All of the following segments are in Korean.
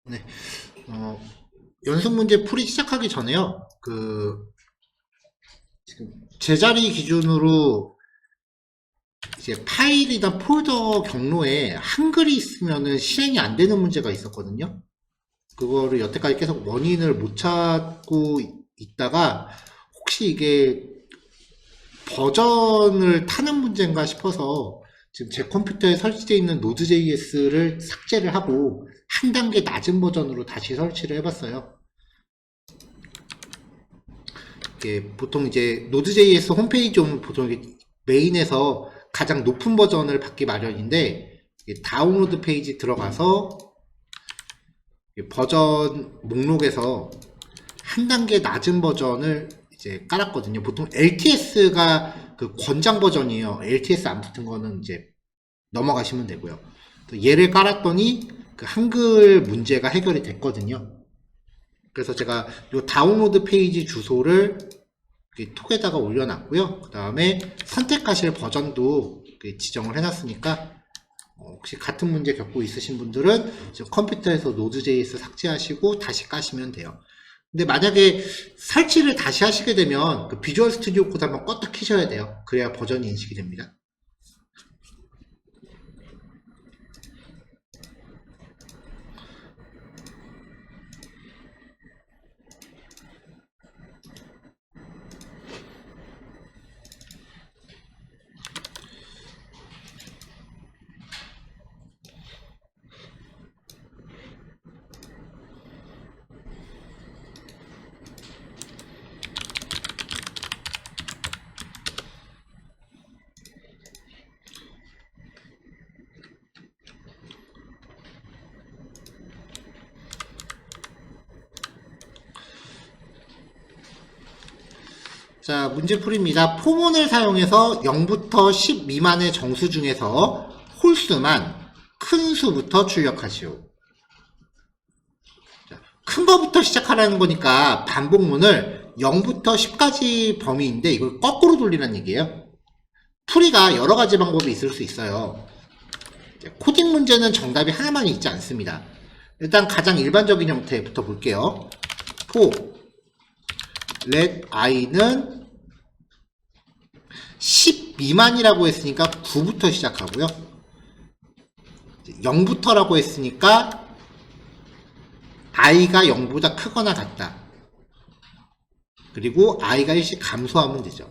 네. 어, 연습 문제 풀이 시작하기 전에요. 지금 제자리 기준으로 이제 파일이나 폴더 경로에 한글이 있으면은 실행이 안 되는 문제가 있었거든요. 그거를 여태까지 계속 원인을 못 찾고 있다가 혹시 이게 버전을 타는 문제인가 싶어서 지금 제 컴퓨터에 설치되어 있는 노드.js를 삭제를 하고 한 단계 낮은 버전으로 다시 설치를 해봤어요. 보통 이제 노드.js 홈페이지 오면 보통 메인에서 가장 높은 버전을 받기 마련인데 다운로드 페이지 들어가서 버전 목록에서 한 단계 낮은 버전을 이제 깔았거든요. 보통 LTS가 그 권장 버전이에요. LTS 안 붙은 거는 이제 넘어가시면 되고요. 얘를 깔았더니 그 한글 문제가 해결이 됐거든요. 그래서 제가 이 다운로드 페이지 주소를 톡에다가 올려놨고요. 그 다음에 선택하실 버전도 지정을 해놨으니까 혹시 같은 문제 겪고 있으신 분들은 지금 컴퓨터에서 노드.js 삭제하시고 다시 까시면 돼요. 근데 만약에 설치를 다시 하시게 되면 그 비주얼 스튜디오 코드 한번 껐다 키셔야 돼요. 그래야 버전이 인식이 됩니다. 자, 문제풀이입니다. 포문을 사용해서 0부터 10 미만의 정수 중에서 홀수만 큰 수부터 출력하시오. 자, 큰 거부터 시작하라는 거니까 반복문을 0부터 10까지 범위인데 이걸 거꾸로 돌리라는 얘기예요. 풀이가 여러 가지 방법이 있을 수 있어요. 코딩 문제는 정답이 하나만 있지 않습니다. 일단 가장 일반적인 형태부터 볼게요. for let i는 10 미만이라고 했으니까 9부터 시작하고요. 0부터라고 했으니까 i가 0보다 크거나 같다. 그리고 i가 1씩 감소하면 되죠.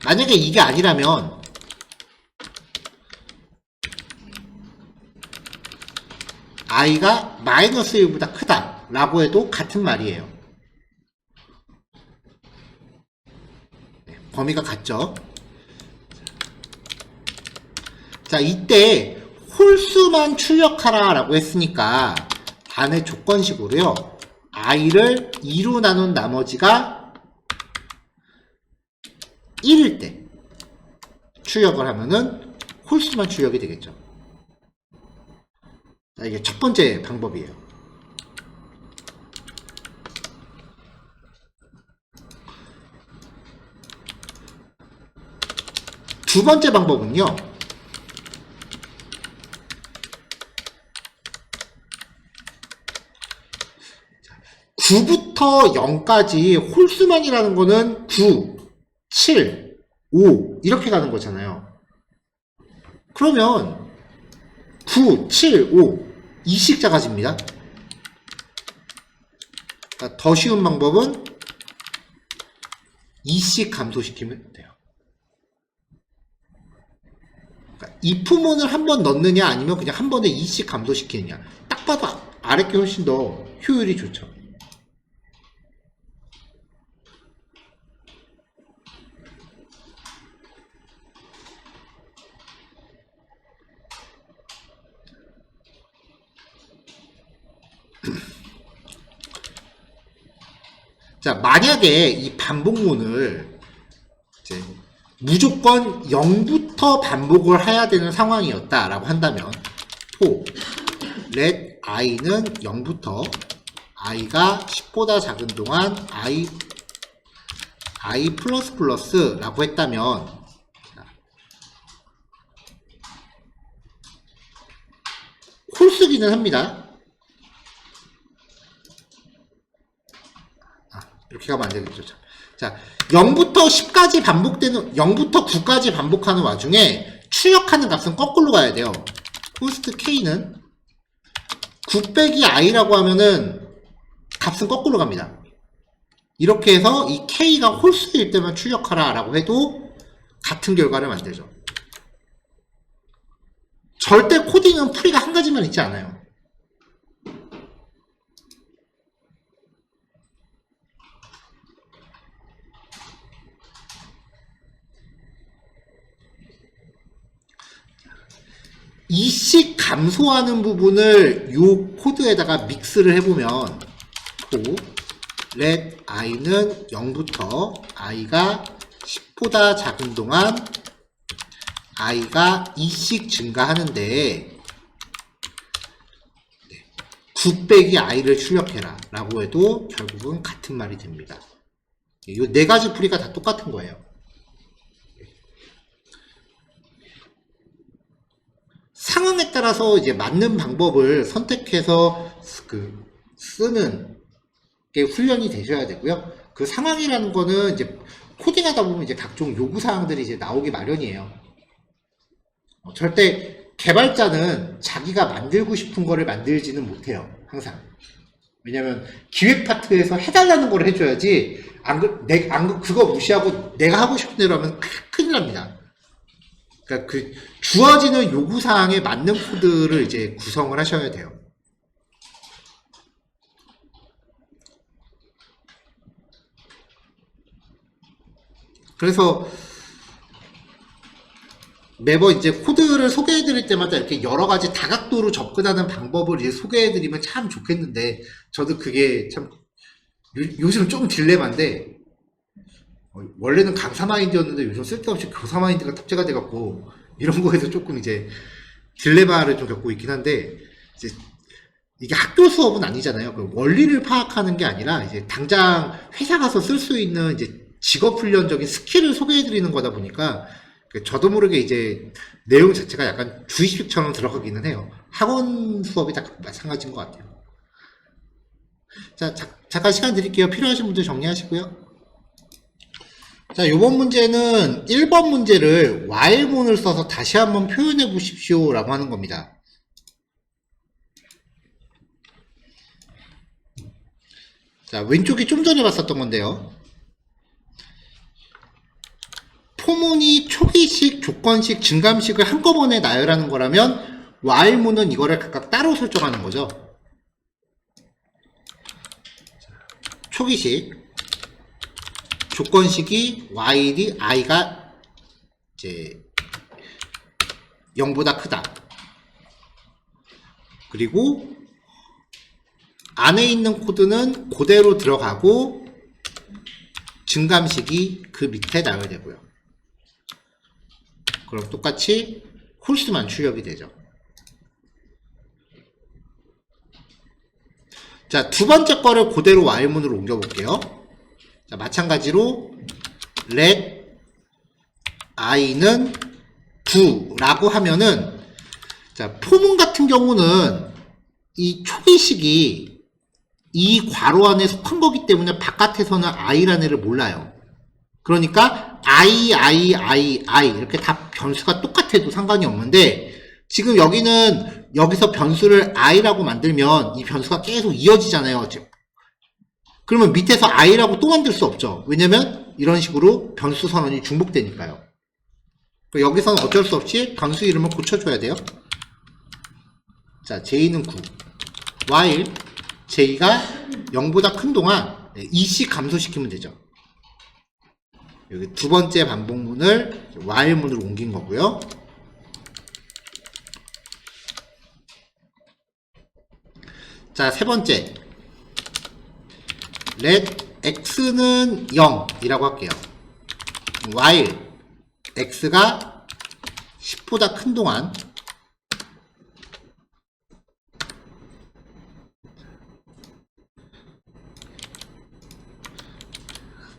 만약에 이게 아니라면 i가 마이너스 1보다 크다 라고 해도 같은 말이에요. 범위가 같죠. 자, 이때 홀수만 출력하라 라고 했으니까 안에 조건식으로요, i를 2로 나눈 나머지가 1일 때 출력을 하면은 홀수만 출력이 되겠죠. 자, 이게 첫 번째 방법이에요. 두 번째 방법은요, 9부터 0까지 홀수만이라는 거는 9, 7, 5 이렇게 가는 거잖아요. 그러면 9, 7, 5 이씩 작아집니다. 그러니까 더 쉬운 방법은 2씩 감소시키면 돼요. 그러니까 if문을 한 번 넣느냐 아니면 그냥 한 번에 2씩 감소시키느냐, 딱 봐도 아래 게 훨씬 더 효율이 좋죠. 자, 만약에 이 반복문을 이제 무조건 0부터 반복을 해야 되는 상황이었다라고 한다면 for let i는 0부터 i가 10보다 작은 동안 i 라고 했다면 홀수기는 합니다. 이렇게 가면 안 되겠죠. 자, 0부터 10까지 반복되는, 0부터 9까지 반복하는 와중에 출력하는 값은 거꾸로 가야 돼요. 호스트 K는 9 빼기 I라고 하면은 값은 거꾸로 갑니다. 이렇게 해서 이 K가 홀수일 때만 출력하라 라고 해도 같은 결과를 만들죠. 절대 코딩은 풀이가 한 가지만 있지 않아요. 이식 감소하는 부분을 요 코드에다가 믹스를 해보면 let i는 0부터 i가 10보다 작은 동안 i가 2씩 증가하는데 9 빼기 i를 출력해라 라고 해도 결국은 같은 말이 됩니다. 이 네 가지 풀이가 다 똑같은 거예요. 상황에 따라서 이제 맞는 방법을 선택해서 쓰는 게 훈련이 되셔야 되고요. 그 상황이라는 거는 이제 코딩하다 보면 이제 각종 요구사항들이 이제 나오기 마련이에요. 절대 개발자는 자기가 만들고 싶은 거를 만들지는 못해요. 항상. 왜냐면 기획 파트에서 해달라는 걸 해줘야지, 그거 무시하고 내가 하고 싶은 대로 하면 큰일 납니다. 그러니까 그 주어지는 요구사항에 맞는 코드를 이제 구성을 하셔야 돼요. 그래서 매번 이제 코드를 소개해드릴 때마다 이렇게 여러 가지 다각도로 접근하는 방법을 이제 소개해드리면 참 좋겠는데, 저도 그게 참 요즘 좀 딜레마인데, 원래는 강사 마인드였는데 요즘 쓸데없이 교사 마인드가 탑재가 돼갖고 이런 거에서 조금 이제 딜레마를 좀 겪고 있긴 한데, 이제 이게 학교 수업은 아니잖아요. 그 원리를 파악하는 게 아니라 이제 당장 회사 가서 쓸 수 있는 이제 직업 훈련적인 스킬을 소개해드리는 거다 보니까 저도 모르게 이제 내용 자체가 약간 주입식처럼 들어가기는 해요. 학원 수업이 다 마찬가지인 것 같아요. 자, 잠깐 시간 드릴게요. 필요하신 분들 정리하시고요. 자, 요번 문제는 1번 문제를 while문을 써서 다시 한번 표현해 보십시오 라고 하는 겁니다. 자, 왼쪽이 좀 전에 봤었던 건데요. 포문이 초기식, 조건식, 증감식을 한꺼번에 나열하는 거라면 while문은 이거를 각각 따로 설정하는 거죠. 초기식, 조건식이 while이 i가 이제 0보다 크다. 그리고 안에 있는 코드는 그대로 들어가고 증감식이 그 밑에 나열되고요. 그럼 똑같이 홀수만 출력이 되죠. 자, 두 번째 거를 그대로 while문으로 옮겨 볼게요. 자, 마찬가지로 let i는 9라고 하면은, 자, 포문 같은 경우는 이 초기식이 이 괄호 안에 속한 거기 때문에 바깥에서는 i라는 애를 몰라요. 그러니까 i 이렇게 다 변수가 똑같아도 상관이 없는데, 지금 여기서 변수를 i라고 만들면 이 변수가 계속 이어지잖아요. 그러면 밑에서 i라고 또 만들 수 없죠. 왜냐면 이런 식으로 변수 선언이 중복되니까요. 여기서는 어쩔 수 없이 변수 이름을 고쳐줘야 돼요. 자, j는 9. while j가 0보다 큰 동안 2씩 감소시키면 되죠. 여기 두 번째 반복문을 while문으로 옮긴 거고요. 자, 세 번째 let x는 0이라고 할게요. while x가 10보다 큰 동안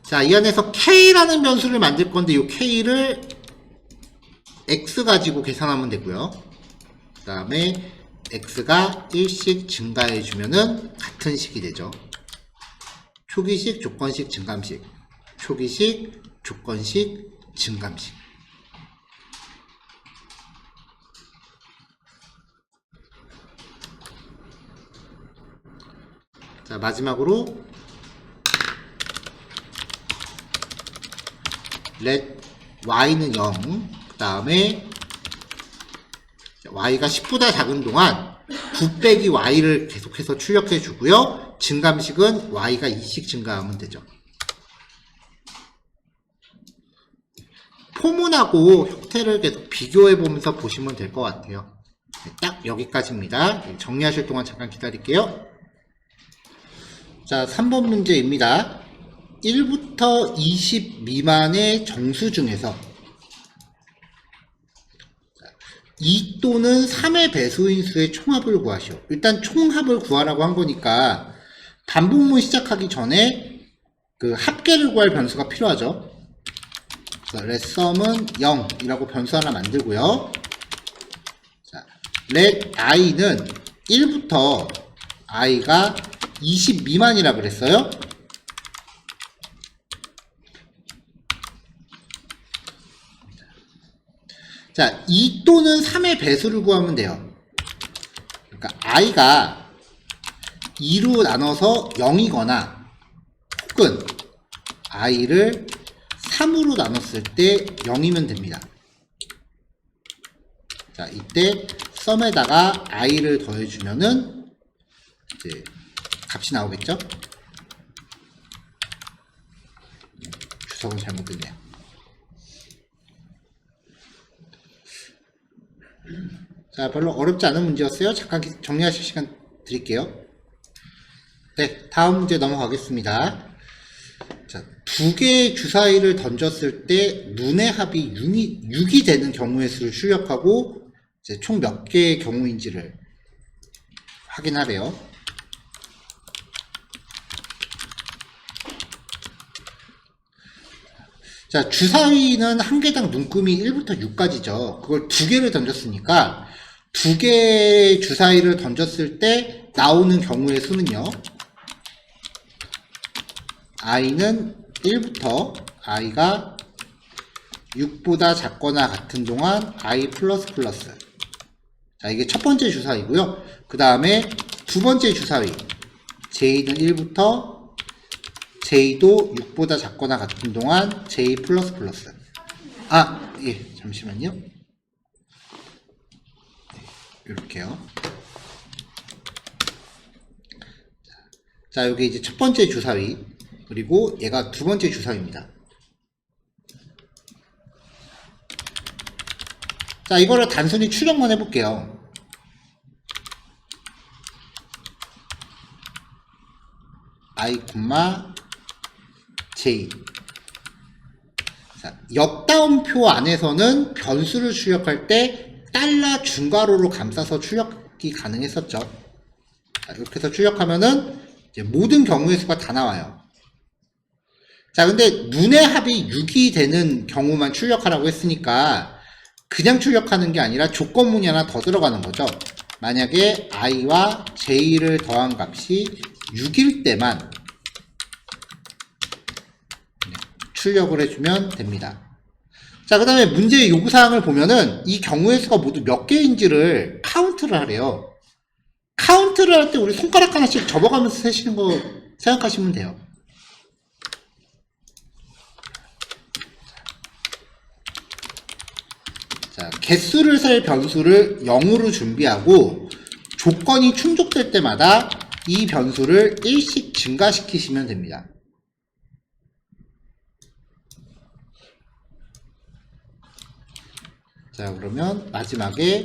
자, 이 안에서 k라는 변수를 만들 건데 이 k를 x 가지고 계산하면 되고요. 그 다음에 x가 1씩 증가해 주면은 같은 식이 되죠. 초기식, 조건식, 증감식. 초기식, 조건식, 증감식. 자, 마지막으로 let y는 0, 그 다음에 y가 10보다 작은 동안 9 빼기 y를 계속해서 출력해 주고요. 증감식은 y가 2씩 증가하면 되죠. 포문하고 형태를 계속 비교해 보면서 보시면 될 것 같아요. 딱 여기까지입니다. 정리하실 동안 잠깐 기다릴게요. 자, 3번 문제입니다. 1부터 20 미만의 정수 중에서 2 또는 3의 배수인 수의 총합을 구하시오. 일단 총합을 구하라고 한 거니까 반복문 시작하기 전에 그 합계를 구할 변수가 필요하죠. let sum은 0이라고 변수 하나 만들고요. 자, let i는 1부터 i가 20 미만이라 그랬어요. 자, 2 또는 3의 배수를 구하면 돼요. 그러니까 i가 2로 나눠서 0이거나 혹은 i를 3으로 나눴을 때 0이면 됩니다. 자, 이때 sum에다가 i를 더해주면은 이제 값이 나오겠죠? 주석은 잘못됐네요. 자, 별로 어렵지 않은 문제였어요. 잠깐 정리하실 시간 드릴게요. 네, 다음 문제 넘어가겠습니다. 자, 두 개의 주사위를 던졌을 때 눈의 합이 6이 되는 경우의 수를 출력하고 이제 총 몇 개의 경우인지를 확인하래요. 자, 주사위는 한 개당 눈금이 1부터 6까지죠. 그걸 두 개를 던졌으니까 두 개의 주사위를 던졌을 때 나오는 경우의 수는요. i는 1부터 i가 6보다 작거나 같은 동안 i 플러스 플러스. 자, 이게 첫 번째 주사위고요. 그 다음에 두 번째 주사위 j는 1부터 j도 6보다 작거나 같은 동안 j 플러스 플러스. 아, 예, 잠시만요. 이렇게요. 자, 여기 이제 첫 번째 주사위, 그리고 얘가 두 번째 주사위입니다. 자, 이거를 단순히 출력만 해볼게요. i, j. 자, 역다운표 안에서는 변수를 출력할 때 달러 중괄호로 감싸서 출력이 가능했었죠. 자, 이렇게 해서 출력하면은 이제 모든 경우의 수가 다 나와요. 자, 근데 눈의 합이 6이 되는 경우만 출력하라고 했으니까 그냥 출력하는 게 아니라 조건문이 하나 더 들어가는 거죠. 만약에 i와 j를 더한 값이 6일 때만 출력을 해주면 됩니다. 자, 그 다음에 문제의 요구사항을 보면은 이 경우의 수가 모두 몇 개인지를 카운트를 하래요. 카운트를 할 때 우리 손가락 하나씩 접어가면서 세시는 거 생각하시면 돼요. 자, 개수를 셀 변수를 0으로 준비하고 조건이 충족될 때마다 이 변수를 1씩 증가시키시면 됩니다. 자, 그러면 마지막에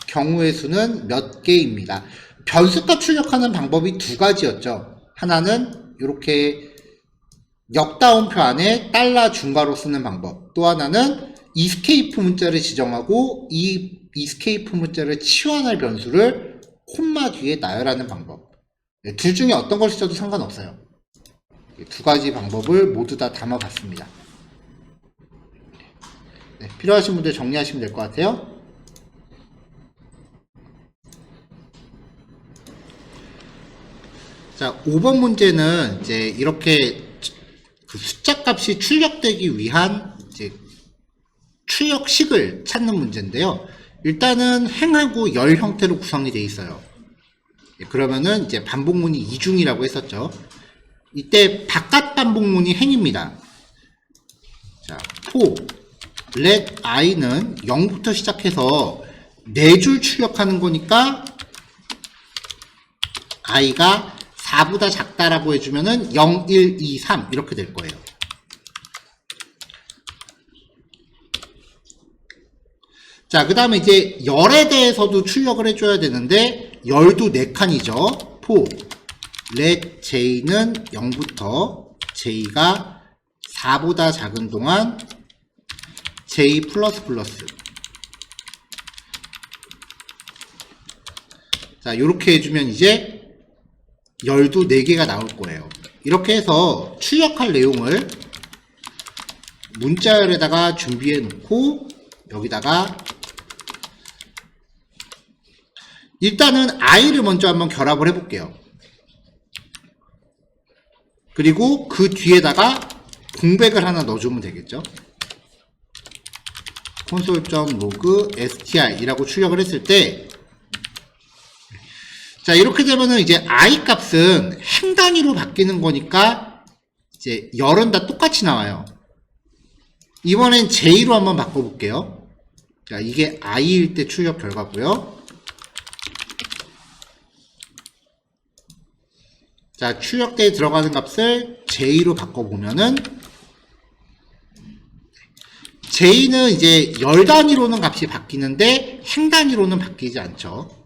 경우의 수는 몇 개입니다. 변수값 출력하는 방법이 두 가지였죠. 하나는 이렇게 역다운표 안에 달러 중괄호 쓰는 방법. 또 하나는 이스케이프 문자를 지정하고 이 이스케이프 문자를 치환할 변수를 콤마 뒤에 나열하는 방법. 둘 중에 어떤 걸 쓰셔도 상관없어요. 두 가지 방법을 모두 다 담아봤습니다. 네, 필요하신 분들 정리하시면 될 것 같아요. 자, 5번 문제는 이제 이렇게 그 숫자 값이 출력되기 위한 이제 출력식을 찾는 문제인데요. 일단은 행하고 열 형태로 구성이 되어 있어요. 그러면은 이제 반복문이 이중이라고 했었죠. 이때 바깥 반복문이 행입니다. 자, for let i는 0부터 시작해서 4줄 출력하는 거니까 i가 4보다 작다라고 해주면은 0, 1, 2, 3 이렇게 될 거예요. 자, 그 다음에 이제 열에 대해서도 출력을 해줘야 되는데 열도 4칸이죠. for let j는 0부터 j가 4보다 작은 동안 j 플러스 플러스. 자, 요렇게 해주면 이제 열도 4개가 나올 거예요. 이렇게 해서 출력할 내용을 문자열에다가 준비해 놓고 여기다가 일단은 i를 먼저 한번 결합을 해 볼게요. 그리고 그 뒤에다가 공백을 하나 넣어주면 되겠죠. console.log str 이라고 출력을 했을 때, 자, 이렇게 되면은 이제 i 값은 행 단위로 바뀌는 거니까 이제 열은 다 똑같이 나와요. 이번엔 j로 한번 바꿔볼게요. 자, 이게 i일 때 출력 결과고요. 자, 출력대에 들어가는 값을 j로 바꿔보면은 j는 이제 열 단위로는 값이 바뀌는데 행 단위로는 바뀌지 않죠.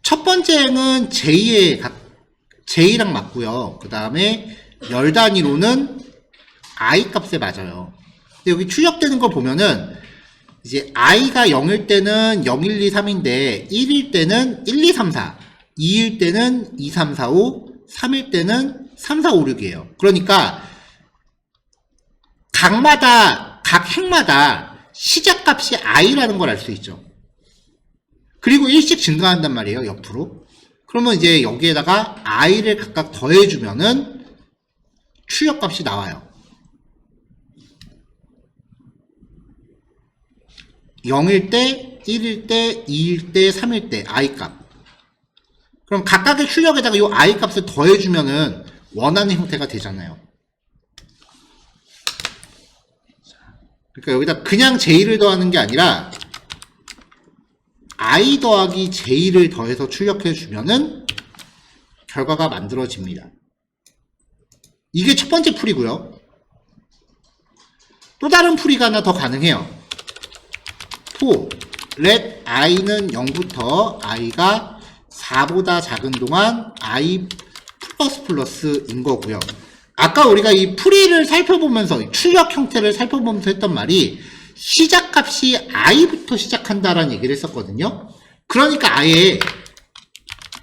첫 번째 행은 j랑 맞고요. 그 다음에 열 단위로는 i 값에 맞아요. 근데 여기 출력되는 걸 보면은 이제 i가 0일 때는 0, 1, 2, 3인데 1일 때는 1, 2, 3, 4, 2일 때는 2, 3, 4, 5, 3일 때는 3, 4, 5, 6이에요. 그러니까 각 행마다 시작값이 i라는 걸 알 수 있죠. 그리고 1씩 증가한단 말이에요, 옆으로. 그러면 이제 여기에다가 i를 각각 더해주면은 출력값이 나와요. 0일 때, 1일 때, 2일 때, 3일 때 i 값. 그럼 각각의 출력에다가 이 i 값을 더해주면은 원하는 형태가 되잖아요. 그러니까 여기다 그냥 j를 더하는 게 아니라 i 더하기 j를 더해서 출력해주면은 결과가 만들어집니다. 이게 첫 번째 풀이고요. 또 다른 풀이가 하나 더 가능해요. for let i는 0부터 i가 4보다 작은 동안 i 플러스 플러스인 거고요. 아까 우리가 이 풀이를 살펴보면서 출력 형태를 살펴보면서 했던 말이 시작값이 i부터 시작한다라는 얘기를 했었거든요. 그러니까 아예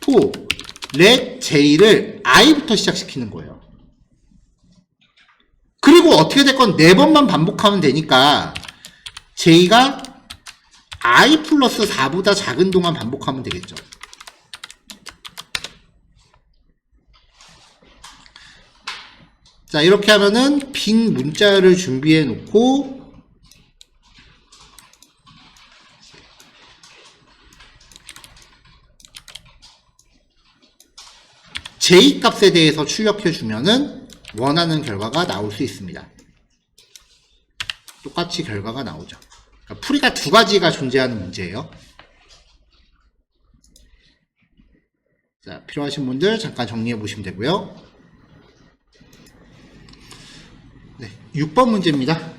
for let j를 i부터 시작시키는 거예요. 그리고 어떻게 됐건 4번만 반복하면 되니까 j가 i 플러스 4보다 작은 동안 반복하면 되겠죠. 자, 이렇게 하면은 빈 문자를 준비해 놓고 j 값에 대해서 출력해 주면은 원하는 결과가 나올 수 있습니다. 똑같이 결과가 나오죠. 그러니까 풀이가 2가지가 존재하는 문제예요. 자, 필요하신 분들 잠깐 정리해 보시면 되고요. 네, 6번 문제입니다.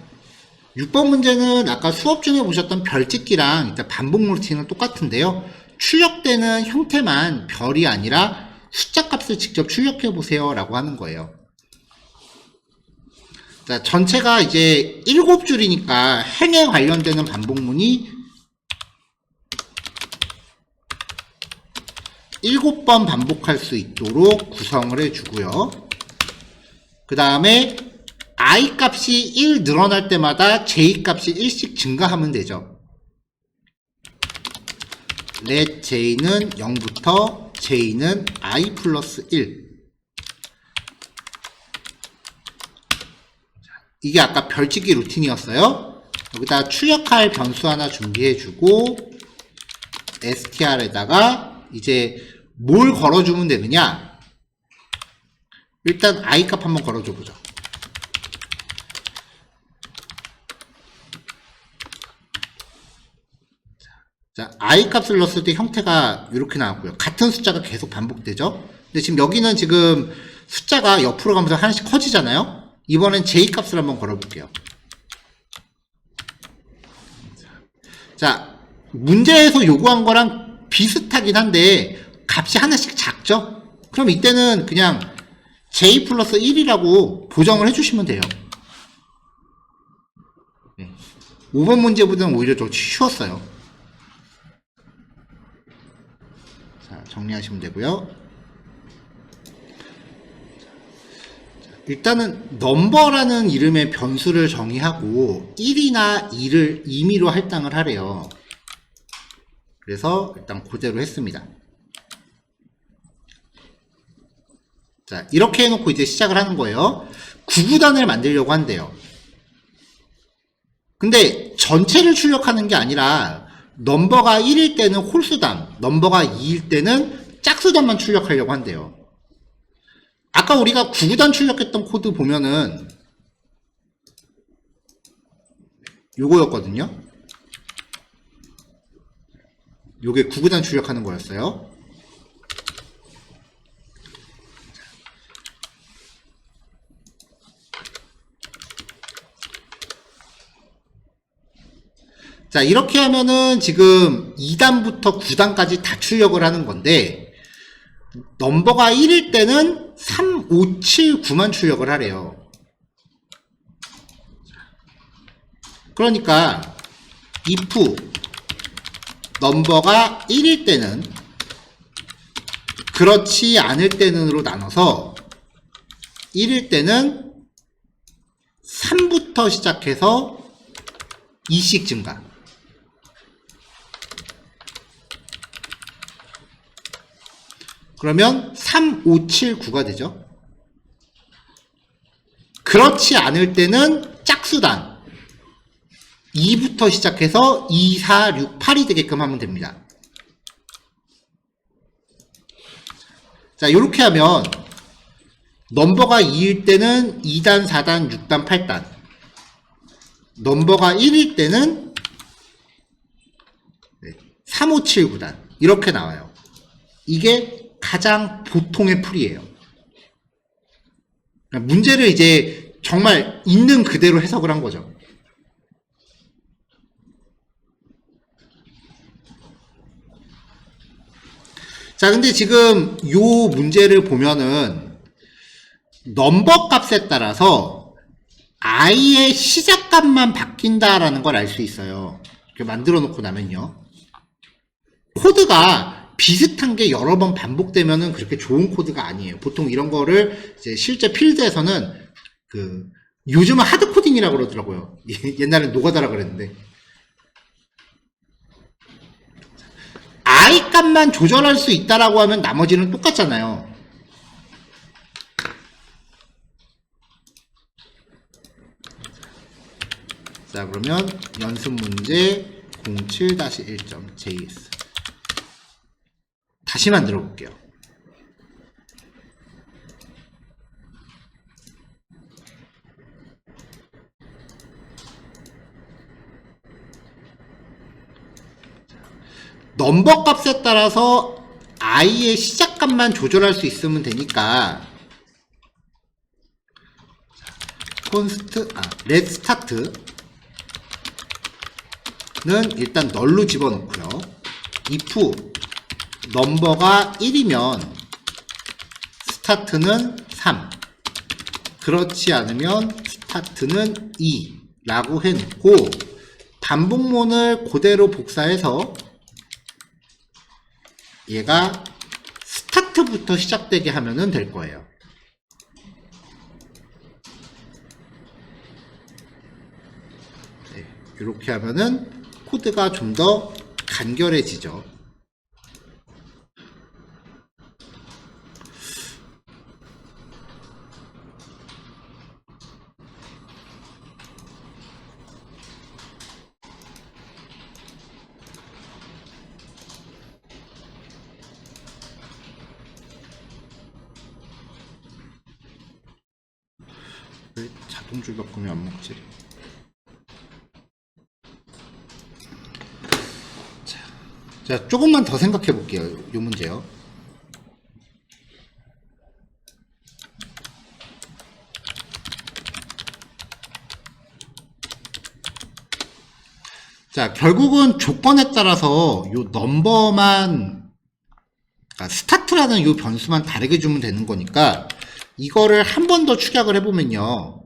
6번 문제는 아까 수업 중에 보셨던 별짓기랑 일단 반복 루틴은 똑같은데요. 출력되는 형태만 별이 아니라 숫자 값을 직접 출력해 보세요 라고 하는 거예요. 자, 전체가 이제 7줄이니까 행에 관련되는 반복문이 7번 반복할 수 있도록 구성을 해주고요. 그 다음에 i 값이 1 늘어날 때마다 j 값이 1씩 증가하면 되죠. let j는 0부터 j는 i 플러스 1. 이게 아까 별치기 루틴이었어요. 여기다 출력할 변수 하나 준비해주고 str에다가 이제 뭘 걸어주면 되느냐. 일단 i 값 한번 걸어줘 보죠. 자, i 값을 넣었을 때 형태가 이렇게 나왔고요. 같은 숫자가 계속 반복되죠. 근데 지금 여기는 지금 숫자가 옆으로 가면서 하나씩 커지잖아요. 이번엔 j 값을 한번 걸어볼게요. 자, 문제에서 요구한 거랑 비슷하긴 한데 값이 하나씩 작죠? 그럼 이때는 그냥 j 플러스 1이라고 보정을 해주시면 돼요. 5번 문제보다는 오히려 좀 쉬웠어요. 자, 정리하시면 되고요. 일단은 넘버라는 이름의 변수를 정의하고 1이나 2를 임의로 할당을 하래요. 그래서 일단 그대로 했습니다. 자, 이렇게 해놓고 이제 시작을 하는 거예요. 구구단을 만들려고 한대요. 근데 전체를 출력하는 게 아니라 넘버가 1일 때는 홀수단, 넘버가 2일 때는 짝수단만 출력하려고 한대요. 아까 우리가 9구단 출력했던 코드 보면은 요거였거든요. 요게 9구단 출력하는 거였어요. 자, 이렇게 하면은 지금 2단부터 9단까지 다 출력을 하는 건데 넘버가 1일 때는 3, 5, 7, 9만 출력을 하래요. 그러니까 if 넘버가 1일 때는 그렇지 않을 때는으로 나눠서 1일 때는 3부터 시작해서 2씩 증가. 그러면 3, 5, 7, 9가 되죠. 그렇지 않을 때는 짝수단 2부터 시작해서 2, 4, 6, 8이 되게끔 하면 됩니다. 자, 이렇게 하면 넘버가 2일 때는 2단, 4단, 6단, 8단 넘버가 1일 때는 3, 5, 7, 9단 이렇게 나와요. 이게 가장 보통의 풀이에요. 문제를 이제 정말 있는 그대로 해석을 한 거죠. 자, 근데 지금 요 문제를 보면은 넘버 값에 따라서 i의 시작값만 바뀐다라는 걸 알 수 있어요. 이렇게 만들어 놓고 나면요. 코드가 비슷한 게 여러 번 반복되면은 그렇게 좋은 코드가 아니에요. 보통 이런 거를 이제 실제 필드에서는 요즘은 하드 코딩이라고 그러더라고요. 옛날엔 노가다라 그랬는데. i 값만 조절할 수 있다라고 하면 나머지는 똑같잖아요. 자, 그러면 연습 문제 07-1.js 다시 만들어 볼게요. 넘버 값에 따라서 i의 시작값만 조절할 수 있으면 되니까 let start는 일단 널로 집어넣고요. if 넘버가 1이면 스타트는 3 그렇지 않으면 스타트는 2 라고 해놓고 반복문을 그대로 복사해서 얘가 스타트부터 시작되게 하면 될 거예요. 네, 이렇게 하면은 코드가 좀 더 간결해지죠. 왜 자동 줄바꿈이 안 먹지? 자, 조금만 더 생각해 볼게요. 이 문제요. 자, 결국은 조건에 따라서 요 넘버만, 그러니까 스타트라는 요 변수만 다르게 주면 되는 거니까 이거를 한 번 더 축약을 해보면요.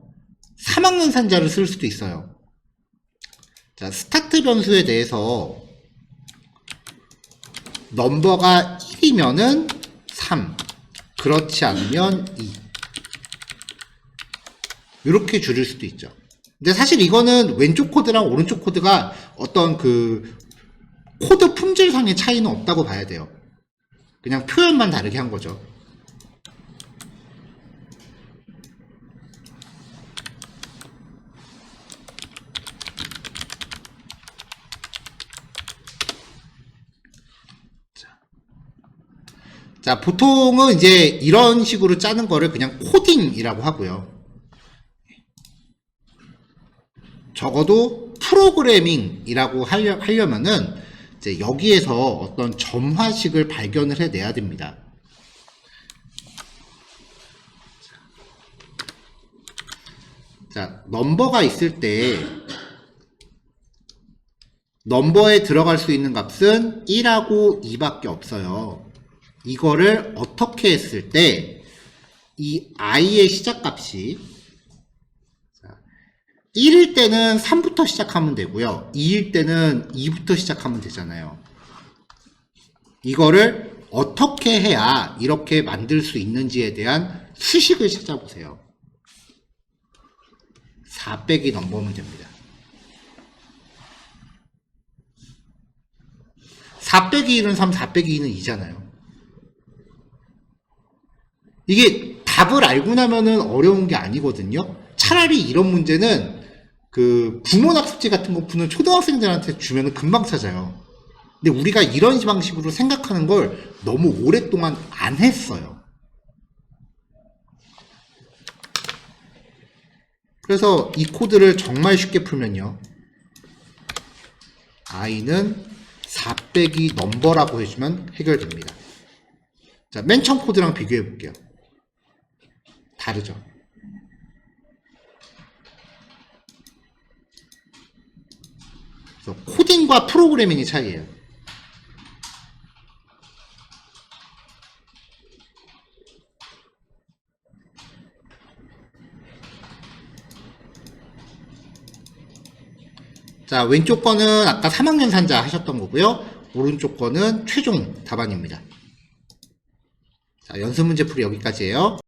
3학년산자를 쓸 수도 있어요. 자, 스타트 변수에 대해서 넘버가 1이면은 3, 그렇지 않으면 2. 이렇게 줄일 수도 있죠. 근데 사실 이거는 왼쪽 코드랑 오른쪽 코드가 어떤 그 코드 품질상의 차이는 없다고 봐야 돼요. 그냥 표현만 다르게 한 거죠. 자, 보통은 이제 이런 식으로 짜는 거를 그냥 코딩이라고 하고요. 적어도 프로그래밍이라고 하려면은 이제 여기에서 어떤 점화식을 발견을 해내야 됩니다. 자, 넘버가 있을 때 넘버에 들어갈 수 있는 값은 1하고 2밖에 없어요. 이거를 어떻게 했을 때 이 i의 시작값이 1일 때는 3부터 시작하면 되고요. 2일 때는 2부터 시작하면 되잖아요. 이거를 어떻게 해야 이렇게 만들 수 있는지에 대한 수식을 찾아보세요. 4 빼기 넘버면 됩니다. 4 빼기 1은 3, 4 빼기 2는 2잖아요. 이게 답을 알고 나면은 어려운 게 아니거든요. 차라리 이런 문제는 그 구몬학 숙제 같은 거 푸는 초등학생들한테 주면은 금방 찾아요. 근데 우리가 이런 방식으로 생각하는 걸 너무 오랫동안 안 했어요. 그래서 이 코드를 정말 쉽게 풀면요. i는 4 빼기 넘버라고 해주면 해결됩니다. 자, 맨 처음 코드랑 비교해 볼게요. 다르죠? 그래서 코딩과 프로그래밍의 차이예요. 자, 왼쪽 거는 아까 3학년 산자 하셨던 거고요. 오른쪽 거는 최종 답안입니다. 자, 연습 문제 풀이 여기까지예요.